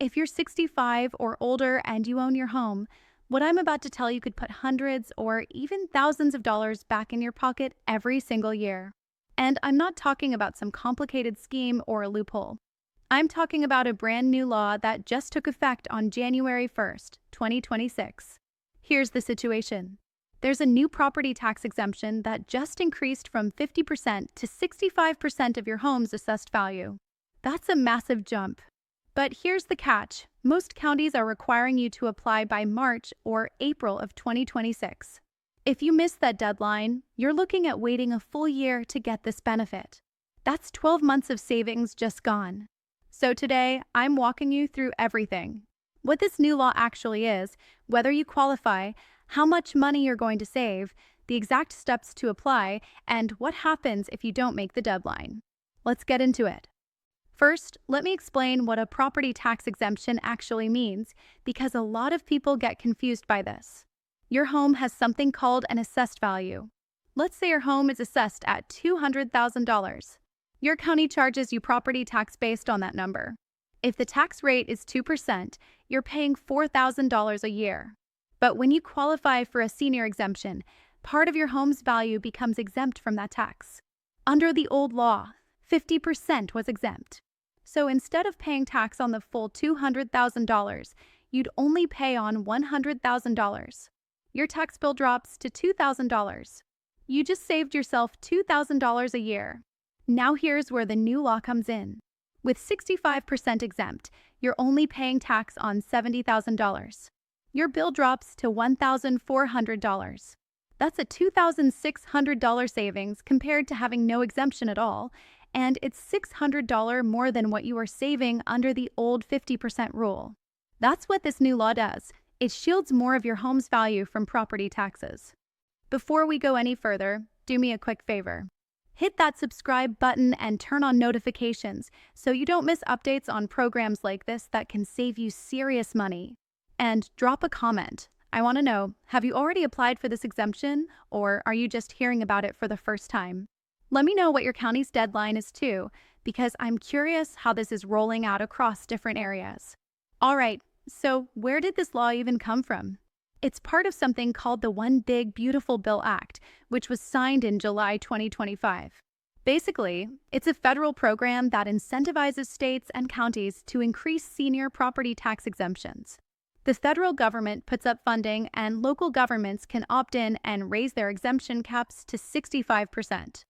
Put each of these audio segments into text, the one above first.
If you're 65 or older and you own your home, what I'm about to tell you could put hundreds or even thousands of dollars back in your pocket every single year. And I'm not talking about some complicated scheme or a loophole. I'm talking about a brand new law that just took effect on January 1st, 2026. Here's the situation. There's a new property tax exemption that just increased from 50% to 65% of your home's assessed value. That's a massive jump. But here's the catch. Most counties are requiring you to apply by March or April of 2026. If you miss that deadline, you're looking at waiting a full year to get this benefit. That's 12 months of savings just gone. So today, I'm walking you through everything. What this new law actually is, whether you qualify, how much money you're going to save, the exact steps to apply, and what happens if you don't make the deadline. Let's get into it. First, let me explain what a property tax exemption actually means, because a lot of people get confused by this. Your home has something called an assessed value. Let's say your home is assessed at $200,000. Your county charges you property tax based on that number. If the tax rate is 2%, you're paying $4,000 a year. But when you qualify for a senior exemption, part of your home's value becomes exempt from that tax. Under the old law, 50% was exempt. So instead of paying tax on the full $200,000, you'd only pay on $100,000. Your tax bill drops to $2,000. You just saved yourself $2,000 a year. Now here's where the new law comes in. With 65% exempt, you're only paying tax on $70,000. Your bill drops to $1,400. That's a $2,600 savings compared to having no exemption at all, and it's $600 more than what you are saving under the old 50% rule. That's what this new law does. It shields more of your home's value from property taxes. Before we go any further, do me a quick favor. Hit that subscribe button and turn on notifications so you don't miss updates on programs like this that can save you serious money. And drop a comment. I want to know, have you already applied for this exemption, or are you just hearing about it for the first time? Let me know what your county's deadline is too, because I'm curious how this is rolling out across different areas. All right, so where did this law even come from? It's part of something called the One Big Beautiful Bill Act, which was signed in July 2025. Basically, it's a federal program that incentivizes states and counties to increase senior property tax exemptions. The federal government puts up funding, and local governments can opt in and raise their exemption caps to 65%.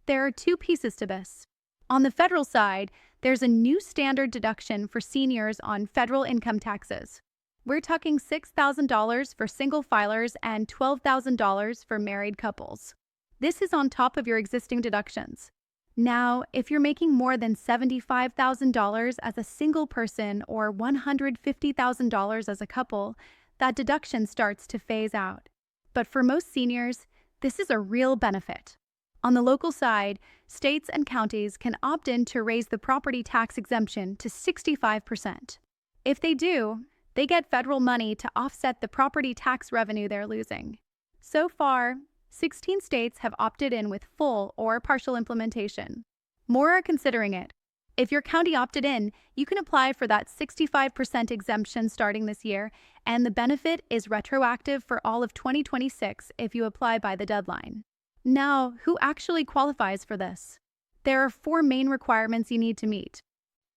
There are two pieces to this. On the federal side, there's a new standard deduction for seniors on federal income taxes. We're talking $6,000 for single filers and $12,000 for married couples. This is on top of your existing deductions. Now, if you're making more than $75,000 as a single person or $150,000 as a couple, that deduction starts to phase out. But for most seniors, this is a real benefit. On the local side, states and counties can opt in to raise the property tax exemption to 65%. If they do, they get federal money to offset the property tax revenue they're losing. So far, 16 states have opted in with full or partial implementation. More are considering it. If your county opted in, you can apply for that 65% exemption starting this year, and the benefit is retroactive for all of 2026 if you apply by the deadline. Now, who actually qualifies for this? There are 4 main requirements you need to meet.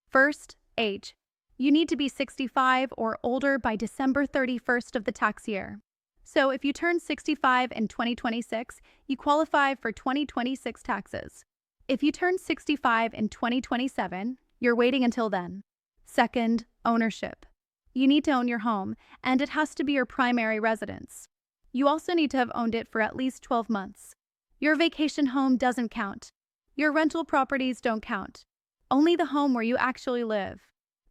First, age. You need to be 65 or older by December 31st of the tax year. So if you turn 65 in 2026, you qualify for 2026 taxes. If you turn 65 in 2027, you're waiting until then. Second, ownership. You need to own your home, and it has to be your primary residence. You also need to have owned it for at least 12 months. Your vacation home doesn't count. Your rental properties don't count. Only the home where you actually live.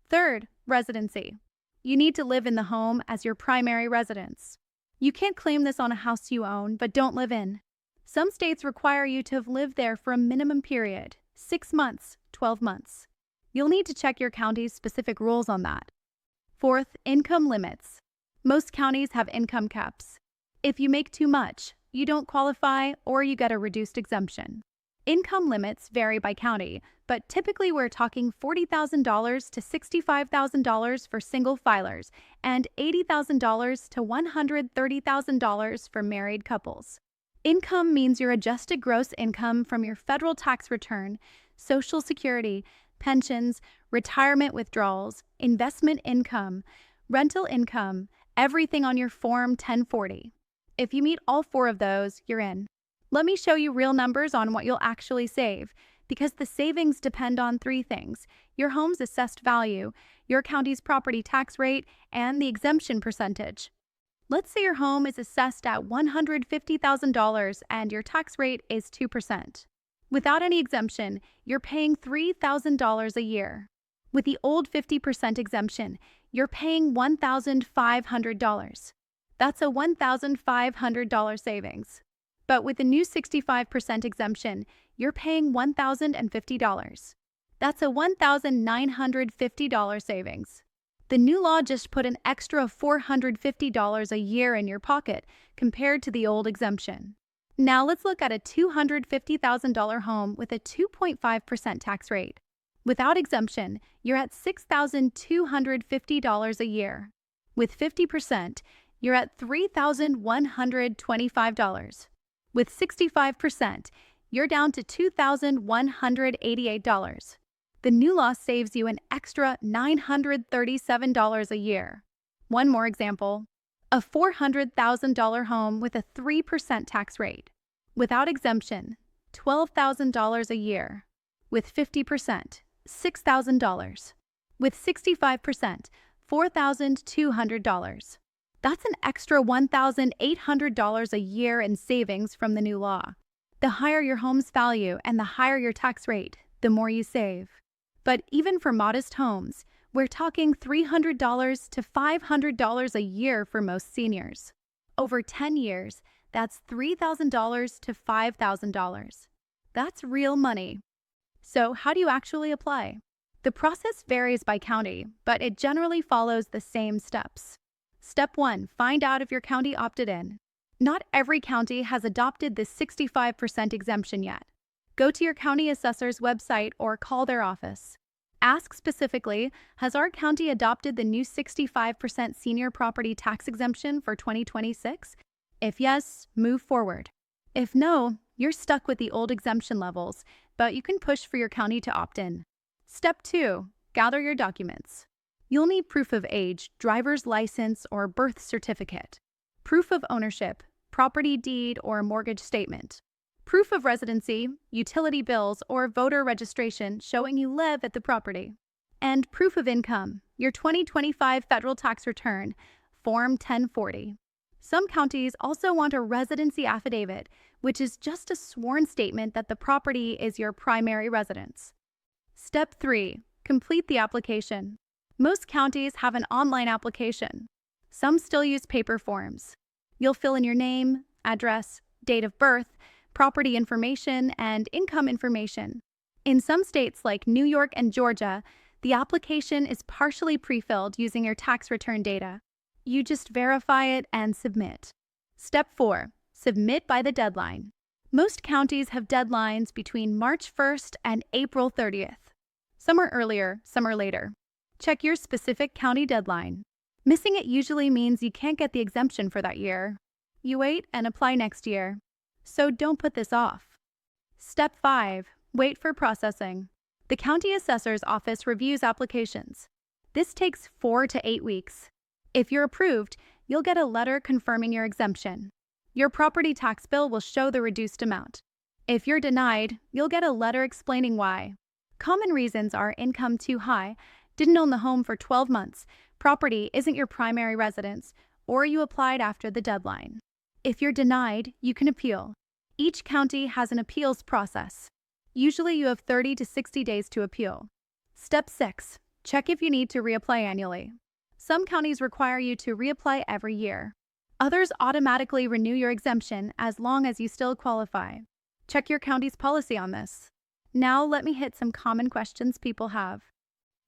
Third, residency. You need to live in the home as your primary residence. You can't claim this on a house you own but don't live in. Some states require you to have lived there for a minimum period, 6 months, 12 months. You'll need to check your county's specific rules on that. Fourth, income limits. Most counties have income caps. If you make too much, you don't qualify or you get a reduced exemption. Income limits vary by county, but typically we're talking $40,000 to $65,000 for single filers and $80,000 to $130,000 for married couples. Income means your adjusted gross income from your federal tax return, Social Security, pensions, retirement withdrawals, investment income, rental income, everything on your Form 1040. If you meet all four of those, you're in. Let me show you real numbers on what you'll actually save, because the savings depend on three things: your home's assessed value, your county's property tax rate, and the exemption percentage. Let's say your home is assessed at $150,000 and your tax rate is 2%. Without any exemption, you're paying $3,000 a year. With the old 50% exemption, you're paying $1,500. That's a $1,500 savings. But with the new 65% exemption, you're paying $1,050. That's a $1,950 savings. The new law just put an extra $450 a year in your pocket compared to the old exemption. Now let's look at a $250,000 home with a 2.5% tax rate. Without exemption, you're at $6,250 a year. With 50%, you're at $3,125. With 65%, you're down to $2,188. The new law saves you an extra $937 a year. One more example: a $400,000 home with a 3% tax rate. Without exemption, $12,000 a year. With 50%, $6,000. With 65%, $4,200. That's an extra $1,800 a year in savings from the new law. The higher your home's value and the higher your tax rate, the more you save. But even for modest homes, we're talking $300 to $500 a year for most seniors. Over 10 years, that's $3,000 to $5,000. That's real money. So how do you actually apply? The process varies by county, but it generally follows the same steps. Step 1. Find out if your county opted in. Not every county has adopted this 65% exemption yet. Go to your county assessor's website or call their office. Ask specifically, has our county adopted the new 65% senior property tax exemption for 2026? If yes, move forward. If no, you're stuck with the old exemption levels, but you can push for your county to opt in. Step 2. Gather your documents. You'll need proof of age, driver's license, or birth certificate. Proof of ownership, property deed or mortgage statement. Proof of residency, utility bills, or voter registration showing you live at the property. And proof of income, your 2025 federal tax return, Form 1040. Some counties also want a residency affidavit, which is just a sworn statement that the property is your primary residence. Step 3. Complete the application. Most counties have an online application. Some still use paper forms. You'll fill in your name, address, date of birth, property information, and income information. In some states like New York and Georgia, the application is partially pre-filled using your tax return data. You just verify it and submit. Step 4. Submit by the deadline. Most counties have deadlines between March 1st and April 30th. Some are earlier, some are later. Check your specific county deadline. Missing it usually means you can't get the exemption for that year. You wait and apply next year. So don't put this off. Step 5. Wait for processing. The county assessor's office reviews applications. This takes 4 to 8 weeks. If you're approved, you'll get a letter confirming your exemption. Your property tax bill will show the reduced amount. If you're denied, you'll get a letter explaining why. Common reasons are income too high, didn't own the home for 12 months, property isn't your primary residence, or you applied after the deadline. If you're denied, you can appeal. Each county has an appeals process. Usually you have 30 to 60 days to appeal. Step 6. Check if you need to reapply annually. Some counties require you to reapply every year. Others automatically renew your exemption as long as you still qualify. Check your county's policy on this. Now let me hit some common questions people have.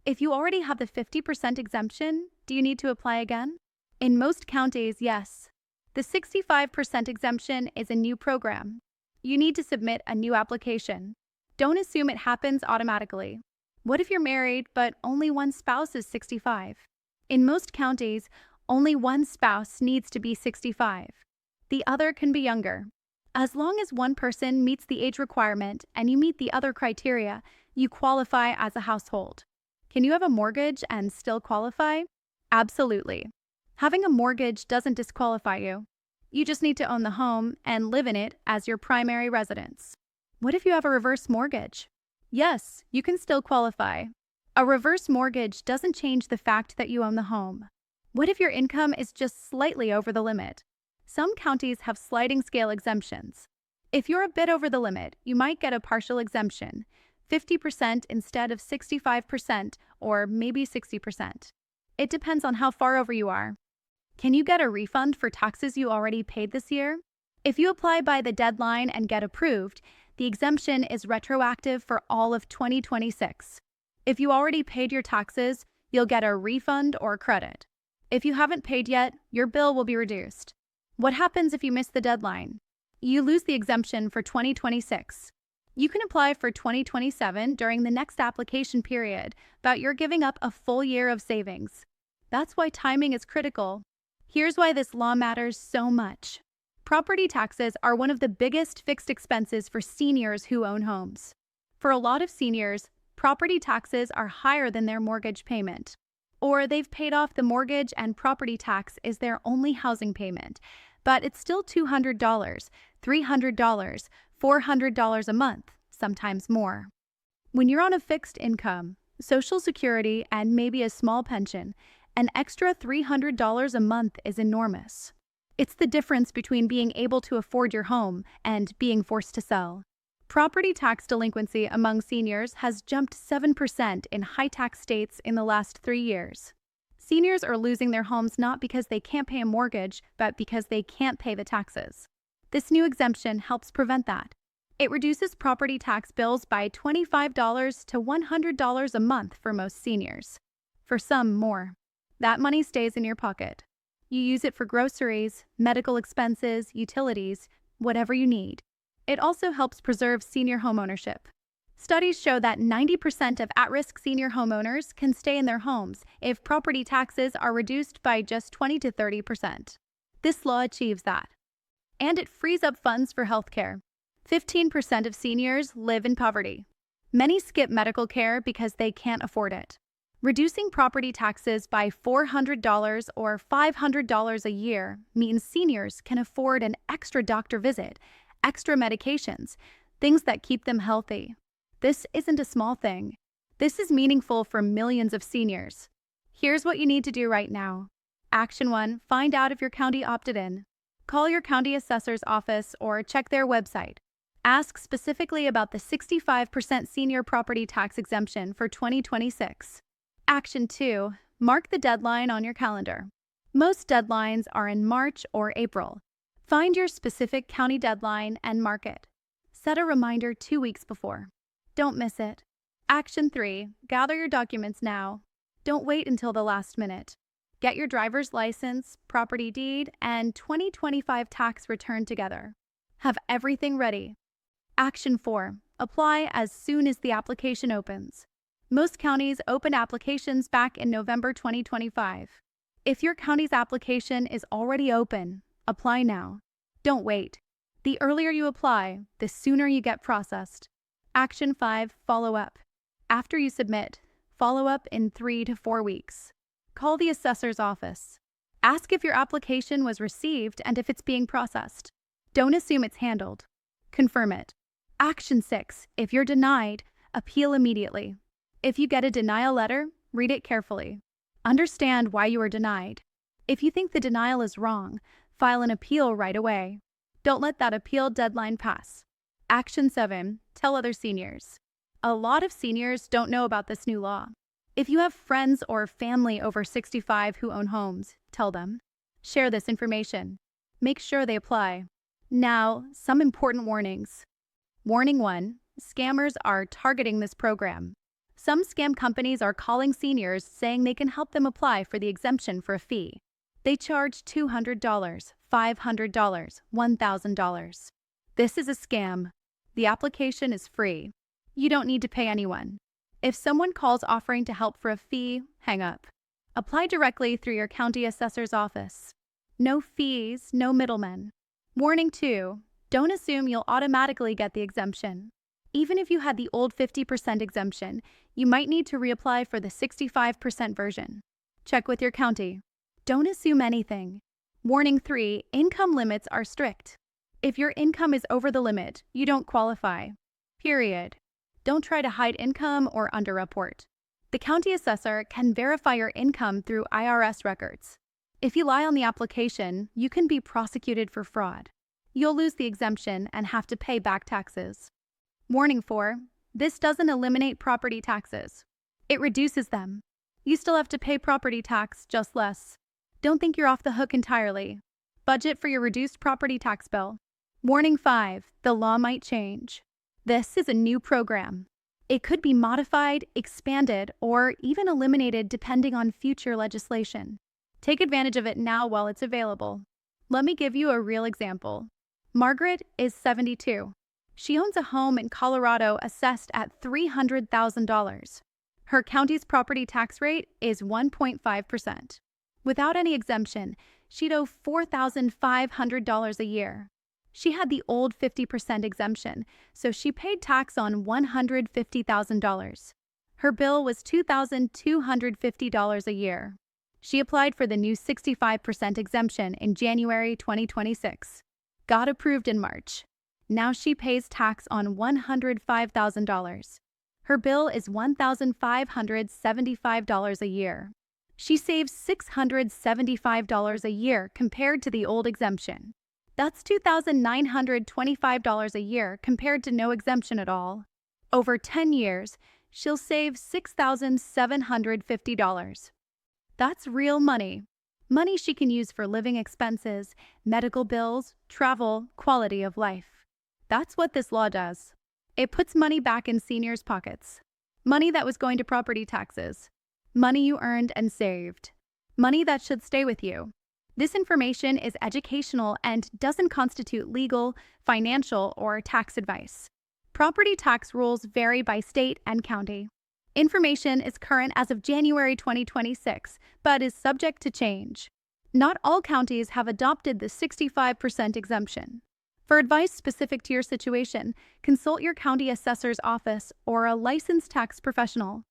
If you already have the 50% exemption, do you need to apply again? In most counties, yes. The 65% exemption is a new program. You need to submit a new application. Don't assume it happens automatically. What if you're married, but only one spouse is 65? In most counties, only one spouse needs to be 65. The other can be younger. As long as one person meets the age requirement and you meet the other criteria, you qualify as a household. Can you have a mortgage and still qualify? Absolutely. Having a mortgage doesn't disqualify you. You just need to own the home and live in it as your primary residence. What if you have a reverse mortgage? Yes, you can still qualify. A reverse mortgage doesn't change the fact that you own the home. What if your income is just slightly over the limit? Some counties have sliding scale exemptions. If you're a bit over the limit, you might get a partial exemption, 50% instead of 65% or maybe 60%. It depends on how far over you are. Can you get a refund for taxes you already paid this year? If you apply by the deadline and get approved, the exemption is retroactive for all of 2026. If you already paid your taxes, you'll get a refund or credit. If you haven't paid yet, your bill will be reduced. What happens if you miss the deadline? You lose the exemption for 2026. You can apply for 2027 during the next application period, but you're giving up a full year of savings. That's why timing is critical. Here's why this law matters so much. Property taxes are one of the biggest fixed expenses for seniors who own homes. For a lot of seniors, property taxes are higher than their mortgage payment. Or they've paid off the mortgage and property tax is their only housing payment, but it's still $200, $300, $400 a month, sometimes more. When you're on a fixed income, Social Security, and maybe a small pension, an extra $300 a month is enormous. It's the difference between being able to afford your home and being forced to sell. Property tax delinquency among seniors has jumped 7% in high-tax states in the last 3 years. Seniors are losing their homes not because they can't pay a mortgage, but because they can't pay the taxes. This new exemption helps prevent that. It reduces property tax bills by $25 to $100 a month for most seniors. For some, more. That money stays in your pocket. You use it for groceries, medical expenses, utilities, whatever you need. It also helps preserve senior homeownership. Studies show that 90% of at-risk senior homeowners can stay in their homes if property taxes are reduced by just 20 to 30%. This law achieves that. And it frees up funds for healthcare. 15% of seniors live in poverty. Many skip medical care because they can't afford it. Reducing property taxes by $400 or $500 a year means seniors can afford an extra doctor visit, extra medications, things that keep them healthy. This isn't a small thing. This is meaningful for millions of seniors. Here's what you need to do right now. Action 1, find out if your county opted in. Call your county assessor's office or check their website. Ask specifically about the 65% senior property tax exemption for 2026. Action 2, mark the deadline on your calendar. Most deadlines are in March or April. Find your specific county deadline and mark it. Set a reminder 2 weeks before. Don't miss it. Action 3, gather your documents now. Don't wait until the last minute. Get your driver's license, property deed, and 2025 tax return together. Have everything ready. Action 4, apply as soon as the application opens. Most counties open applications back in November 2025. If your county's application is already open, apply now. Don't wait. The earlier you apply, the sooner you get processed. Action 5, follow up. After you submit, follow up in 3 to 4 weeks. Call the assessor's office. Ask if your application was received and if it's being processed. Don't assume it's handled. Confirm it. Action 6, if you're denied, appeal immediately. If you get a denial letter, read it carefully. Understand why you were denied. If you think the denial is wrong, file an appeal right away. Don't let that appeal deadline pass. Action 7, tell other seniors. A lot of seniors don't know about this new law. If you have friends or family over 65 who own homes, tell them. Share this information. Make sure they apply. Now, some important warnings. Warning 1, scammers are targeting this program. Some scam companies are calling seniors saying they can help them apply for the exemption for a fee. They charge $200, $500, $1,000. This is a scam. The application is free. You don't need to pay anyone. If someone calls offering to help for a fee, hang up. Apply directly through your county assessor's office. No fees, no middlemen. Warning 2. Don't assume you'll automatically get the exemption. Even if you had the old 50% exemption, you might need to reapply for the 65% version. Check with your county. Don't assume anything. Warning 3. Income limits are strict. If your income is over the limit, you don't qualify. Period. Don't try to hide income or underreport. The county assessor can verify your income through IRS records. If you lie on the application, you can be prosecuted for fraud. You'll lose the exemption and have to pay back taxes. Warning 4. This doesn't eliminate property taxes. It reduces them. You still have to pay property tax, just less. Don't think you're off the hook entirely. Budget for your reduced property tax bill. Warning 5. The law might change. This is a new program. It could be modified, expanded, or even eliminated depending on future legislation. Take advantage of it now while it's available. Let me give you a real example. Margaret is 72. She owns a home in Colorado assessed at $300,000. Her county's property tax rate is 1.5%. Without any exemption, she'd owe $4,500 a year. She had the old 50% exemption, so she paid tax on $150,000. Her bill was $2,250 a year. She applied for the new 65% exemption in January 2026. Got approved in March. Now she pays tax on $105,000. Her bill is $1,575 a year. She saves $675 a year compared to the old exemption. That's $2,925 a year compared to no exemption at all. Over 10 years, she'll save $6,750. That's real money. Money she can use for living expenses, medical bills, travel, quality of life. That's what this law does. It puts money back in seniors' pockets. Money that was going to property taxes. Money you earned and saved. Money that should stay with you. This information is educational and doesn't constitute legal, financial, or tax advice. Property tax rules vary by state and county. Information is current as of January 2026, but is subject to change. Not all counties have adopted the 65% exemption. For advice specific to your situation, consult your county assessor's office or a licensed tax professional.